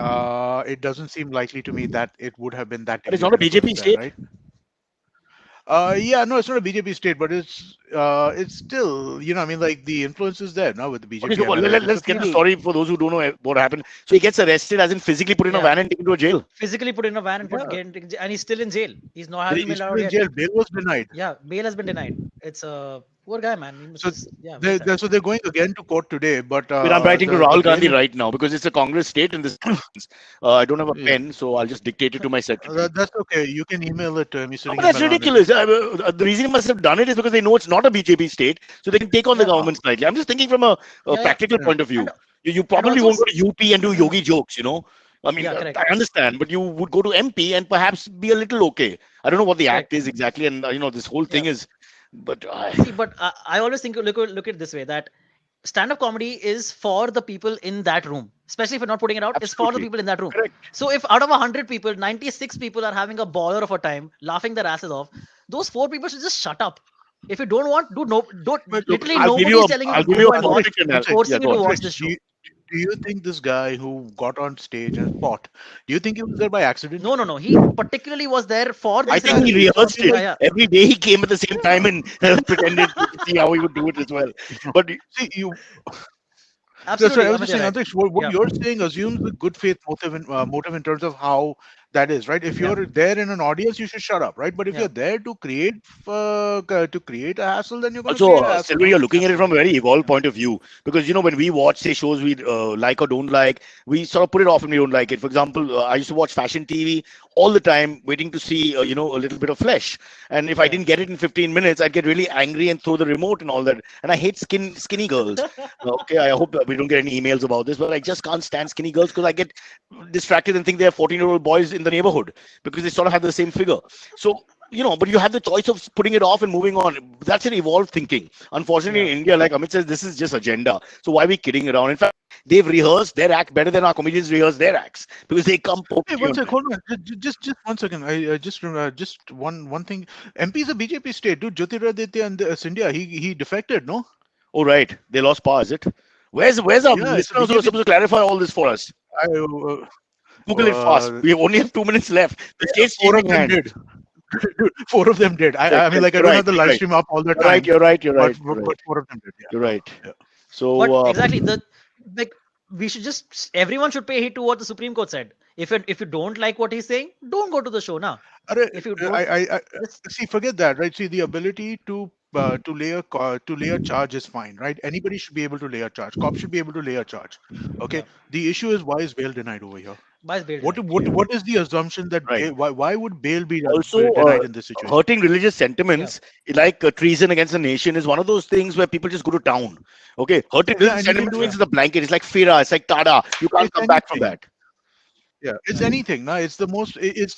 It doesn't seem likely to me that it would have been that But it's degree not of a BJP influence there, state. right? Yeah, no, it's not a BJP state, but it's still, I mean, like the influence is there now with the Okay, BJP so MLA. Like, let's the get the people, story for those who don't know what happened. So he gets arrested, as in physically put in a Yeah. van and taken to a jail. Physically put in a van and yeah, and he's still in jail. He's not hasn't he's been still allowed in yet. jail. Bail was denied. Yeah, bail has been denied. It's a poor guy, man. He must So just, yeah, very sad. so they're going again to court today, but But I'm writing to the Rahul bail Gandhi is, right now because it's a Congress state and this. I don't have a yeah, pen, so I'll just dictate it to my secretary. that's okay. You can email it to him. He's No, sitting but in that's Milan. ridiculous. The reason he must have done it is because they know it's not a BJP state, so they can take on the Yeah, government slightly. I'm just thinking from a yeah, yeah. practical Yeah. point of And view. You and probably also, won't go to UP and do yogi jokes, I mean, yeah, correct, I understand, but you would go to MP and perhaps be a little okay. I don't know what the correct. act is exactly, and this whole Yeah. thing is, but See, but I always think look at it this way that stand-up comedy is for the people in that room. Especially if you're not putting it out, it's for the absolutely people in that room. correct. So if out of 100 people, 96 people are having a baller of a time, laughing their asses off, those 4 people should just shut up. If you don't want, don't. But Look, Literally, I'll give nobody you is a, telling you I'll to give you go a and watch, Andrich, perfect Andrich, analogy. Yeah, forcing you go to on. watch Andrich, this show. do you think this guy who got on stage and fought, do you think he was there by accident? No, no, no. He particularly was there for I this think he reason. Exactly. So I rehearsed mean, it. Yeah, like, yeah, Every day he came at the same yeah. time and pretended to see how he would do it as well. But See, that's right. absolutely. I was Amit, just you're saying, right. Andrich, what Yeah, you're saying assumes a good faith motive in terms of how that is, right? If yeah, you're there in an audience, you should shut up, right? But if yeah. you're there to create a hassle, then you're going to also, create a hassle, Sylvia, no? you're looking at it from a Absolutely. very evolved Yeah, point of view because when we watch say shows we like or don't like, we sort of put it off and we don't like it. For example, I used to watch fashion TV all the time, waiting to see a little bit of flesh. And if I yeah. didn't get it in 15 minutes, I'd get really angry and throw the remote and all that. And I hate skinny girls. Okay, I hope that we don't get any emails about this, but I just can't stand skinny girls because I get distracted and think they're 14-year-old boys in the neighborhood because they sort of have the same figure. So, but you have the choice of putting it off and moving on. That's an evolved thinking. Unfortunately, Yeah. in India, like Amit says, this is just agenda. So why are we kidding around? In fact, they've rehearsed their act better than our comedians rehearse their acts because they come Hey, poking you one on sec, time. hold on. Just 1 second. Just one thing. MP is a BJP state, dude. Jyotiraditya and Scindia, he defected, no? Oh, right. They lost power, is it? Where's our Yeah, it's a listeners who are BJP. supposed to clarify all this for us? I, Google it fast. uh, We only have 2 minutes left. The yeah, state's four of changing them hands. did. Dude, four of them did. Check, I mean, check. like, I You're don't right. have the You're live right. stream up all the You're right. time, You're right. You're but right. You're right. 4 of them did. You're right. Yeah. So, But exactly, like we should just everyone should pay heed to what the Supreme Court said. If you don't like what he's saying, don't go to the show now. Arre, If you don't, I just see. Forget that, right? See, the ability to lay a charge is fine, right? Anybody should be able to lay a charge. Cops should be able to lay a charge. Okay. yeah, The issue is, why is bail denied over here? bias bail denied. What is the assumption that right. why would bail be Also, denied in this situation? hurting religious Yeah, sentiments, like treason against a nation, is one of those things where people just go to town. Okay, hurting Yeah, religious and you can sentiments do yeah, is a blanket. It's like Fira, it's like Tada. You can't it's come back from anything. that. Yeah, it's yeah, anything. No, it's the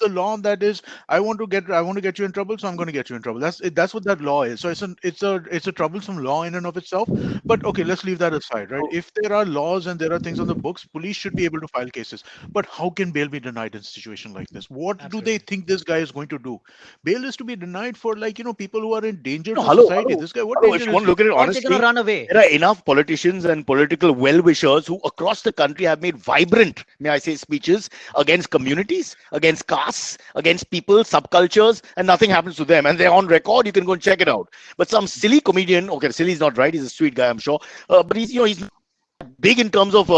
law that is. I want to get you in trouble, so I'm going to get you in trouble. That's what that law is. So it's a troublesome law in and of itself. But okay, let's leave that aside, right? So, If there are laws and there are things on the books, police should be able to file cases. But how can bail be denied in a situation like this? What do they absolutely. think this guy is going to do? Bail is to be denied for, like, people who are in danger no, to hello, society. hello, This guy, what hello. If danger you is want to he? look at it Or they're gonna honestly, run away. there are enough politicians and political well-wishers who across the country have made vibrant, may I say, speeches against communities, against castes, against people, subcultures, and nothing happens to them. And they're on record. You can go and check it out. But some silly comedian, okay, silly is not right. He's a sweet guy, I'm sure. But he's big in terms of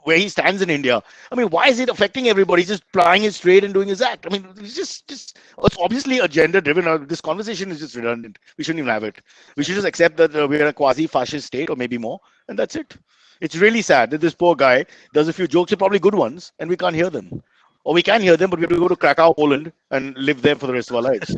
where he stands in India. I mean, why is it affecting everybody? He's just plying his trade and doing his act. I mean, it's obviously agenda driven. This conversation is just redundant. We shouldn't even have it. We Yeah, should just accept that we're a quasi-fascist state or maybe more, and that's it. It's really sad that this poor guy does a few jokes, are probably good ones, and we can't hear them. or we can hear them, but we have to go to Krakow, Poland, and live there for the rest of our lives.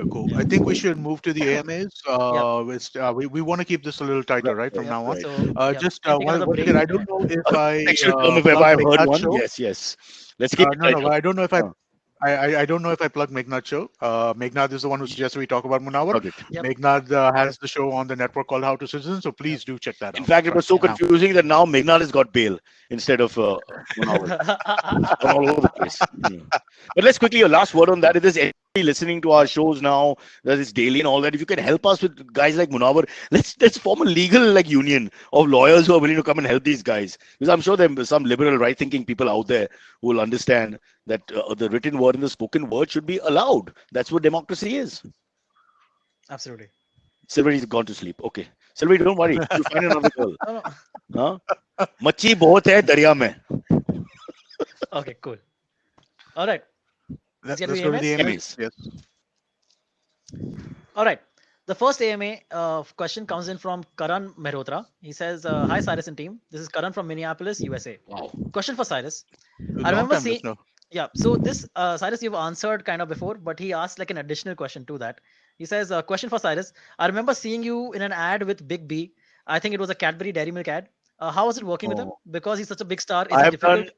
Cool. I think we should move to the AMAs. Yep. We want to keep this a little tighter, right, from Yep. now on. Right. So Just we'll take another once break. again, I don't know if I Textual term, if ever plug I've heard Meghnad one. show. Yes. Let's keep it No, tight. but I don't know if I don't know if I plug Meghnad show. Meghnad is the one who suggested we talk about Munawar. Plug it. Yep. Meghnad has the show on the network called How to Citizen, so please do check that In out. fact, it was so Right now. confusing that now Meghnad has got bail instead of Munawar. I'm all over the place. But let's quickly, your last word on that. If there's anybody listening to our shows now, that is daily and all that, if you can help us with guys like Munawar, let's form a legal union of lawyers who are willing to come and help these guys. Because I'm sure there are some liberal, right-thinking people out there who will understand that the written word and the spoken word should be allowed. That's what democracy is. Absolutely. Silvery's gone to sleep. Okay. Silvery, don't worry. You'll find another girl. No. Huh? Machi bahut hai darya mein. Okay, cool. All right. Let's get go to to the AMAs? AMAs. Yes. All right. The first AMA question comes in from Karan Mehrotra. He says, "Hi Cyrus and team. This is Karan from Minneapolis, USA. Wow. Question for Cyrus. Long remember time seeing- listener. Yeah. So this Cyrus, you've answered kind of before, but he asked like an additional question to that. He says, question for Cyrus. I remember seeing you in an ad with Big B. I think it was a Cadbury Dairy Milk ad. How was it working with him? Oh. Because he's such a big star. Is I he have difficult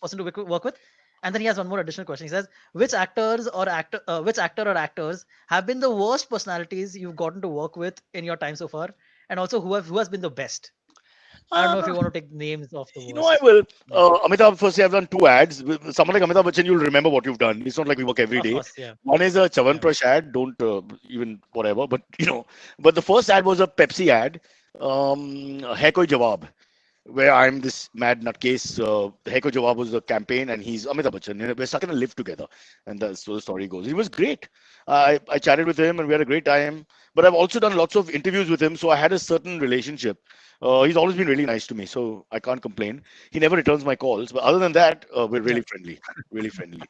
person to work with? And then he has one more additional question. He says, which actor or actors have been the worst personalities you've gotten to work with in your time so far? And also, who has been the best? I don't know if you want to take names of the worst. You know, I will. Amitabh, firstly, I've done 2 ads. With someone like Amitabh Bachchan, you'll remember what you've done. It's not like we work every Of day. course, yeah. One is a Chavan Yeah. Prash ad. Don't even whatever. But but the first ad was a Pepsi ad. Hai Koi Jawab, where I'm this mad nutcase. Hai Koi Jawab was the campaign, and he's Amitabh Bachchan. We're stuck in a lift together, and that's so the story goes. He was great. I chatted with him, and we had a great time. But I've also done lots of interviews with him, so I had a certain relationship. He's always been really nice to me, so I can't complain. He never returns my calls, but other than that, we're really friendly, really friendly.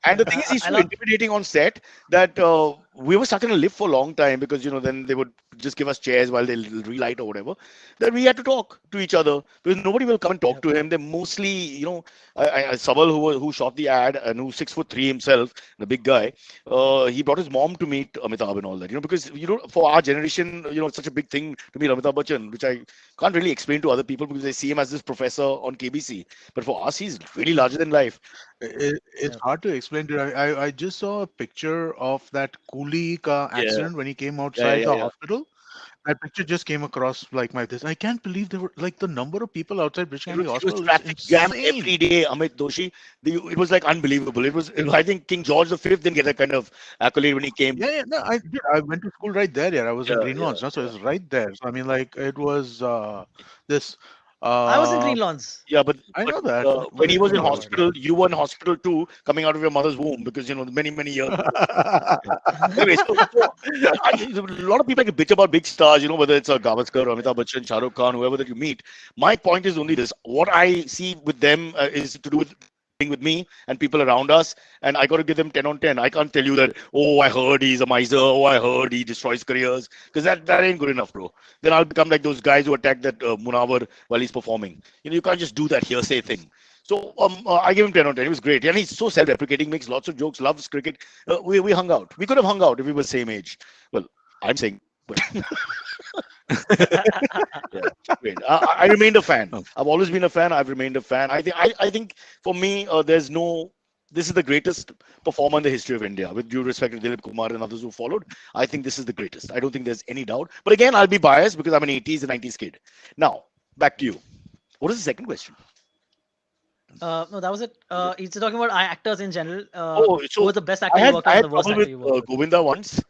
And the thing is, he's I so love- intimidating on set that we were stuck in a lift for a long time because then they would just give us chairs while they relight or whatever. Then we had to talk to each other because nobody will come and talk to him. They're mostly, Sabal, who shot the ad and who's 6'3" himself, the big guy. He brought his mom to meet Amitabh and all that. Because for our generation, it's such a big thing to meet Amitabh Bachchan, which I can't really explain to other people because they see him as this professor on KBC. But for us, he's really larger than life. It's hard to explain to you. I just saw a picture of that coolie ka accident when he came outside the hospital. That picture just came across like my this. I can't believe there were like the number of people outside British It County was Hospital. traffic Is jam insane. every day, Amit Doshi. It was like unbelievable. I think King George V didn't get that kind of accolade when he came. Yeah, no, I did. I went to school right there. Yeah, I was in Yeah, Green yeah, Lawns, so it was right there. So I mean, like it was this. I was in Green Lawns. Yeah, but I know that. when he was in Oh, hospital, you were in hospital too, coming out of your mother's womb because many years. Anyway, a lot of people can bitch about big stars, whether it's a Gavaskar, or Amitabh Bachchan, Shah Rukh Khan, whoever that you meet. My point is only this: what I see with them is to do with me and people around us, and I got to give them 10 on 10. I can't tell you that, oh, I heard he's a miser, oh, I heard he destroys careers, because that ain't good enough, bro. Then I'll become like those guys who attack that Munawar while he's performing. You can't just do that hearsay thing. So I give him 10 on 10. He was great, and he's so self-deprecating, makes lots of jokes, loves cricket. We hung out. We could have hung out if we were same age. Well, I'm saying, but yeah, great. I remained a fan. I've always been a fan. I've remained a fan. I think for me, there's no. This is the greatest performer in the history of India. With due respect to Dilip Kumar and others who followed, I think this is the greatest. I don't think there's any doubt. But again, I'll be biased because I'm an 80s and 90s kid. Now, back to you. What is the second question? No, that was it. He's talking about actors in general. So who was the best actor I you had, worked I with had and the worst trouble actor with you worked with? Govinda once.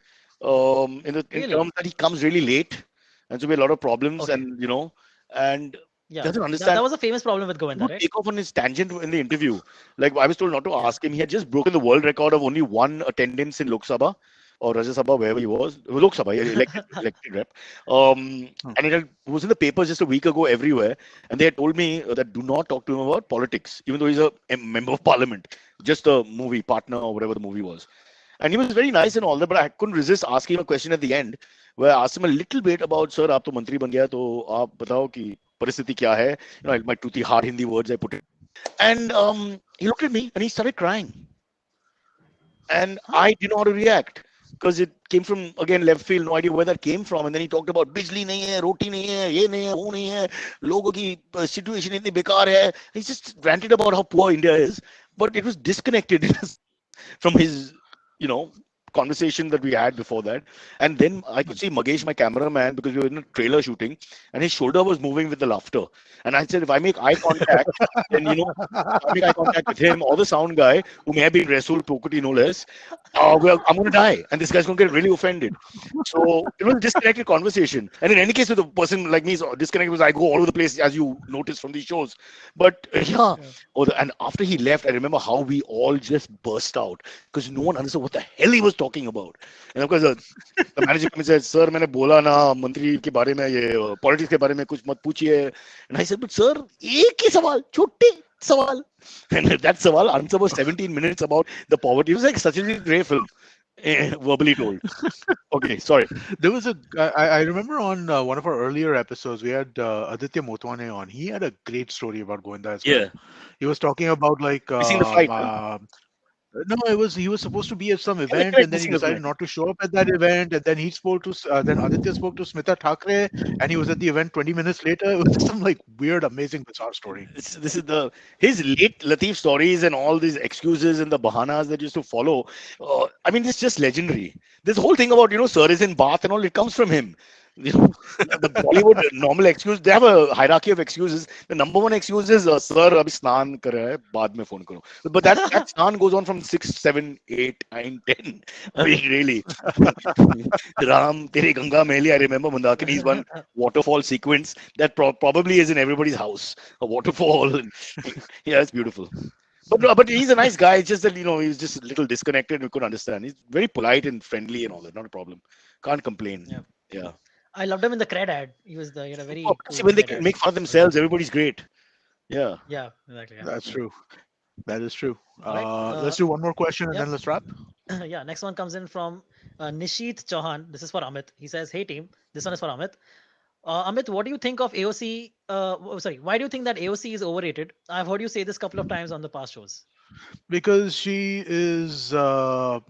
In Really? terms that he comes really late, and so we had a lot of problems, Okay. and Yeah, doesn't that understand. was a famous problem with He Govinda, would right? take off on his tangent in the interview. Like I was told not to ask him. He had just broken the world record of only one attendance in Lok Sabha or Rajya Sabha, wherever he was. It was Lok Sabha, he elected rep. And it was in the papers just a week ago everywhere. And they had told me that do not talk to him about politics, even though he's a member of parliament, just a movie partner or whatever the movie was. And he was very nice and all that, but I couldn't resist asking him a question at the end, where I asked him a little bit about, sir, आप तो मंत्री बन गया, तो आप बताओ कि परिस्थिति क्या है? My toothy hard Hindi words I put it. And he looked at me and he started crying. And Huh? I didn't know how to react because it came from again left field, no idea where that came from. And then he talked about बिजली नहीं है, रोटी नहीं है, ये नहीं है, वो नहीं है, लोगों की situation इतनी बेकार है. He just ranted about how poor India is, but it was disconnected from his, you know, conversation that we had before that. And then I could see Magesh, my cameraman, because we were in a trailer shooting, and his shoulder was moving with the laughter. And I said, if I make eye contact, then if I make eye contact with him or the sound guy, who may have been Rasul Pokoti no less, well, I'm going to die, and this guy's going to get really offended. So it was a disconnected conversation. And in any case, with a person like me, so disconnected because I go all over the place, as you notice from these shows. But yeah, Yeah. and after he left, I remember how we all just burst out because no one understood what the hell he was talking about. And of course, the manager came and said, "Sir, मैंने बोला ना मंत्री के बारे में ये politics के बारे में कुछ मत पूछिए." And I said, "But sir, एक ही सवाल, छोटे सवाल." And that सवाल answer was 17 minutes about the poverty. It was like Satyajit Ray film, verbally told. Okay, sorry. There was I remember on one of our earlier episodes, we had Aditya Motwane on. He had a great story about Govinda as well. Yeah, He was talking about like missing the flight. Huh? no, it was he was supposed to be at some Yeah, event, correct, and then he missing the decided flight. not to show up at that event, and then he spoke to then Aditya spoke to Smita Thakre, and he was at the event 20 minutes later. It was some like weird, amazing, bizarre story. This is the his late Latif stories and all these excuses and the bahanas that used to follow. I mean, it's just legendary. This whole thing about sir is in bath and all, it comes from him. You know, the Bollywood normal excuse. They have a hierarchy of excuses. The number one excuse is sir abhi snan kar raha hai, baad mein phone karo. But that snan goes on from 6, 7, 8, 9, 10. I mean, really. Ram, Tere Ganga Mehli. I remember Mandakini's one waterfall sequence that probably is in everybody's house. A waterfall. Yeah, it's beautiful. But he's a nice guy. It's just that he's just a little disconnected. We could understand. He's very polite and friendly and all that. Not a problem. Can't complain. Yeah. Yeah. I loved him in the cred ad. He was the very Oh, cool see, when they cred can ad. make fun of themselves, everybody's great. Yeah. Yeah, exactly. Yeah. That's true. That is true. All right. Let's do one more question and Yep. then let's wrap. Yeah, next one comes in from Nishit Chauhan. This is for Amit. He says, "Hey team, this one is for Amit. Amit, what do you think of AOC? Sorry, why do you think that AOC is overrated? I've heard you say this couple of times on the past shows. Because she is so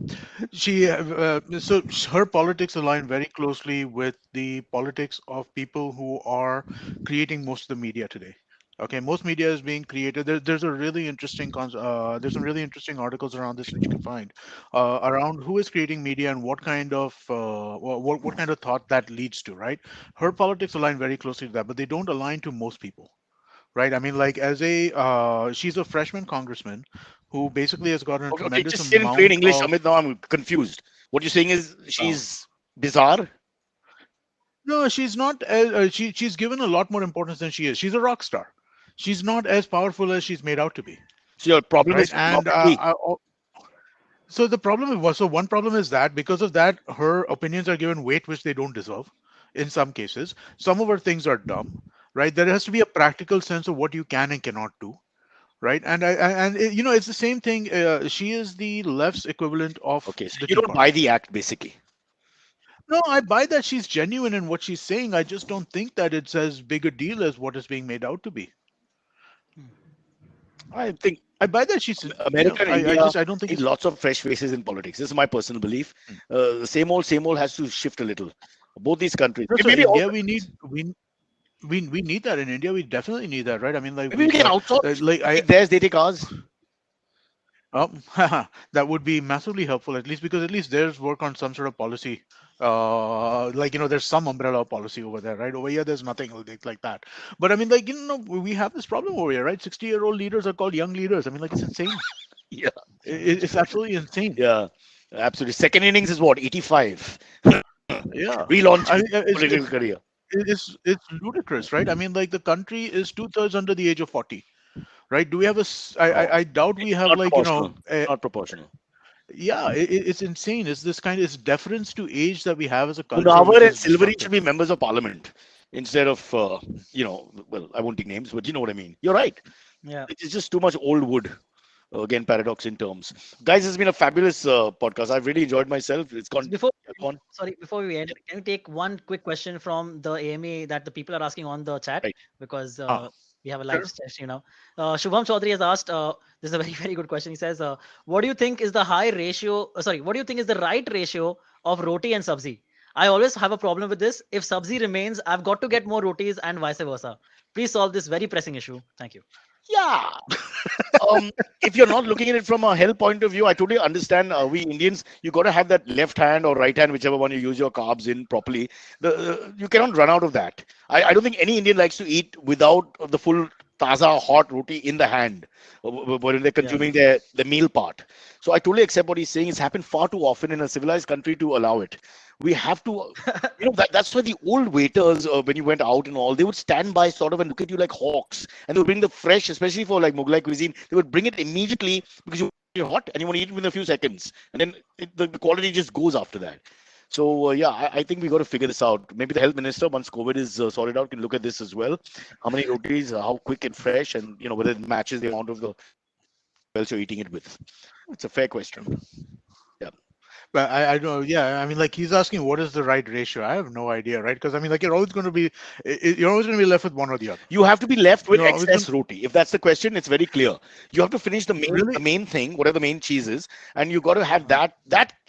her politics align very closely with the politics of people who are creating most of the media today. Okay, most media is being created. There's a really interesting there's some really interesting articles around this which you can find around who is creating media and what kind of thought that leads to, right? Her politics align very closely to that, but they don't align to most people, right? I mean, like as a she's a freshman congressman who basically has gotten a Okay, tremendous just say it in plain amount English, of Amit. Now I'm confused. What you're saying is uh, she's bizarre. no, she's not as she's given a lot more importance than she is. She's a rock star. She's not as powerful as she's made out to be, So your problem right? is And phenomenally. so the problem was, so one problem is that because of that, her opinions are given weight which they don't deserve in some cases. Some of her things are dumb, right? There has to be a practical sense of what you can and cannot do, right? It's the same thing. She is the left's equivalent of Okay, so the you Tea don't buy Party. the act basically. No, I buy that she's genuine in what she's saying. I just don't think that it's as big a deal as what is being made out to be. Hmm. I think I buy that she's, America and I India just I don't think need it's. lots of fresh faces in politics. This is my personal belief. Mm. The same old has to shift a little. Both these countries, No, so maybe all India, countries. we need that in India. We definitely need that, right? I mean, like Maybe we we've can got outsource. like We I take theirs, they take ours. that would be massively helpful, at least because at least there's work on some sort of policy. There's some umbrella policy over there, right? Over here, there's nothing like that. But I mean, like we have this problem over here, right? 60-year-old leaders are called young leaders. I mean, like it's insane. Yeah, It's absolutely insane. yeah, absolutely. Second innings is what 85. Yeah, I Relaunching mean, political career. it's ludicrous, right? I mean, like the country is two-thirds under the age of 40, right? Do we have a? I No, doubt we it's have not like proportional. Not proportional. yeah, it's insane. It's this kind. It's deference to age that we have as a culture, Munawar which and is Silvery should destructive. be members of parliament instead of, well, I won't take names, but you know what I mean. You're right. Yeah. It's just too much old wood. Again, paradox in terms. Guys, it's been a fabulous podcast. I've really enjoyed myself. It's So gone. Gone. before we end, can you take one quick question from the AMA that the people are asking on the chat? Right. Because Ah, We have a Sure. live session now. Shubham Chaudhary has asked. This is a very very good question. He says, "What do you think is the high ratio? Sorry, what do you think is the right ratio of roti and sabzi? I always have a problem with this. If sabzi remains, I've got to get more rotis and vice versa. Please solve this very pressing issue. Thank you." Yeah. If you're not looking at it from a health point of view, I totally understand. We Indians, you got to have that left hand or right hand, whichever one you use your carbs in properly. You cannot run out of that. I don't think any Indian likes to eat without the full taza hot roti in the hand when they're Yeah. consuming the meal part. So I totally accept what he's saying. It's happened far too often in a civilized country to allow it. We have to, that's why the old waiters, when you went out and all, they would stand by sort of and look at you like hawks, and they would bring the fresh, especially for like Mughlai cuisine, they would bring it immediately because you're hot and you want to eat it within a few seconds, and then the quality just goes after that. So yeah, I think we got to figure this out. Maybe the health minister, once COVID is sorted out, can look at this as well. How many rotis, how quick and fresh, and whether it matches the amount of the else you're eating it with. It's a fair question. Yeah. But I don't know. Yeah, I mean, like he's asking what is the right ratio. I have no idea, right? Because I mean, like you're always going to be, you're always going to be left with one or the other. You have to be left with You're always excess going. roti. If that's the question, it's very clear. You have to finish the main Really? the main thing, whatever the main cheese is, and you got to have that.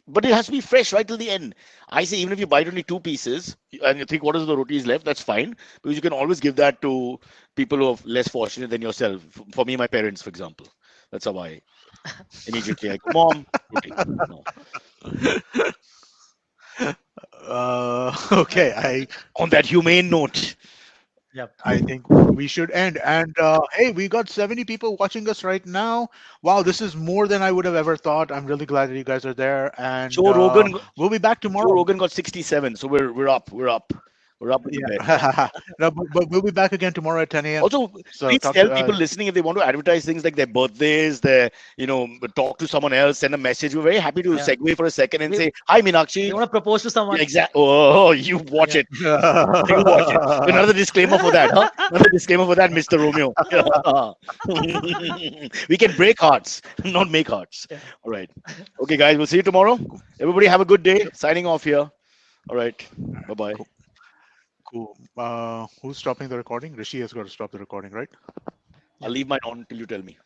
But it has to be fresh right till the end. I say even if you bite only two pieces and you think what is the roti is left, that's fine because you can always give that to people who are less fortunate than yourself. For me, my parents, for example, that's how I immediately I go, Mom, roti. No. Okay. On that humane note, Yep. I think we should end. And hey, we got 70 people watching us right now. Wow, this is more than I would have ever thought. I'm really glad that you guys are there. And Joe Rogan, we'll be back Joe tomorrow. Rogan got 67, so we're up, we're up in the bed. Yeah. No, but we'll be back again tomorrow at 10 a.m. Also, So please talk tell to, people listening if they want to advertise things like their birthdays, talk to someone else, send a message. We're very happy to Yeah. segue for a second and We, say, "Hi, you Meenakshi." want to propose to someone? Exactly. Oh, you watch Yeah. it. You watch it. Another disclaimer for that, huh? Another disclaimer for that, Mr. Romeo. We can break hearts, not make hearts. Yeah. All right. Okay, guys. We'll see you tomorrow. Everybody have a good day. Signing off here. All right. Bye bye. Cool. Who's stopping the recording? Rishi has got to stop the recording, right? I'll leave mine on till you tell me.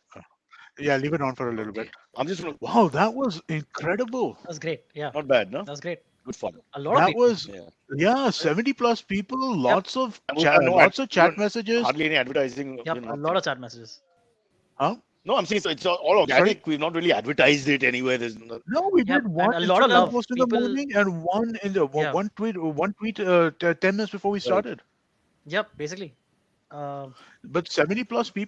Yeah, leave it on for a little bit. I'm just gonna. Wow, that was incredible. That was great. Yeah. Not bad, no? That was great. Good fun. A lot of That people. was, Yeah. yeah, 70 plus people, lots of chat, No, lots of chat even messages. hardly any advertising. Yep. A lot of chat messages. Huh? No, I'm saying so it's all organic. We've not really advertised it anywhere. There's no, No, we Yep. did one And a lot of Instagram love. post in the People. morning and one in the Yeah. one tweet 10 minutes before we started. Yep. Basically. But 70 plus people.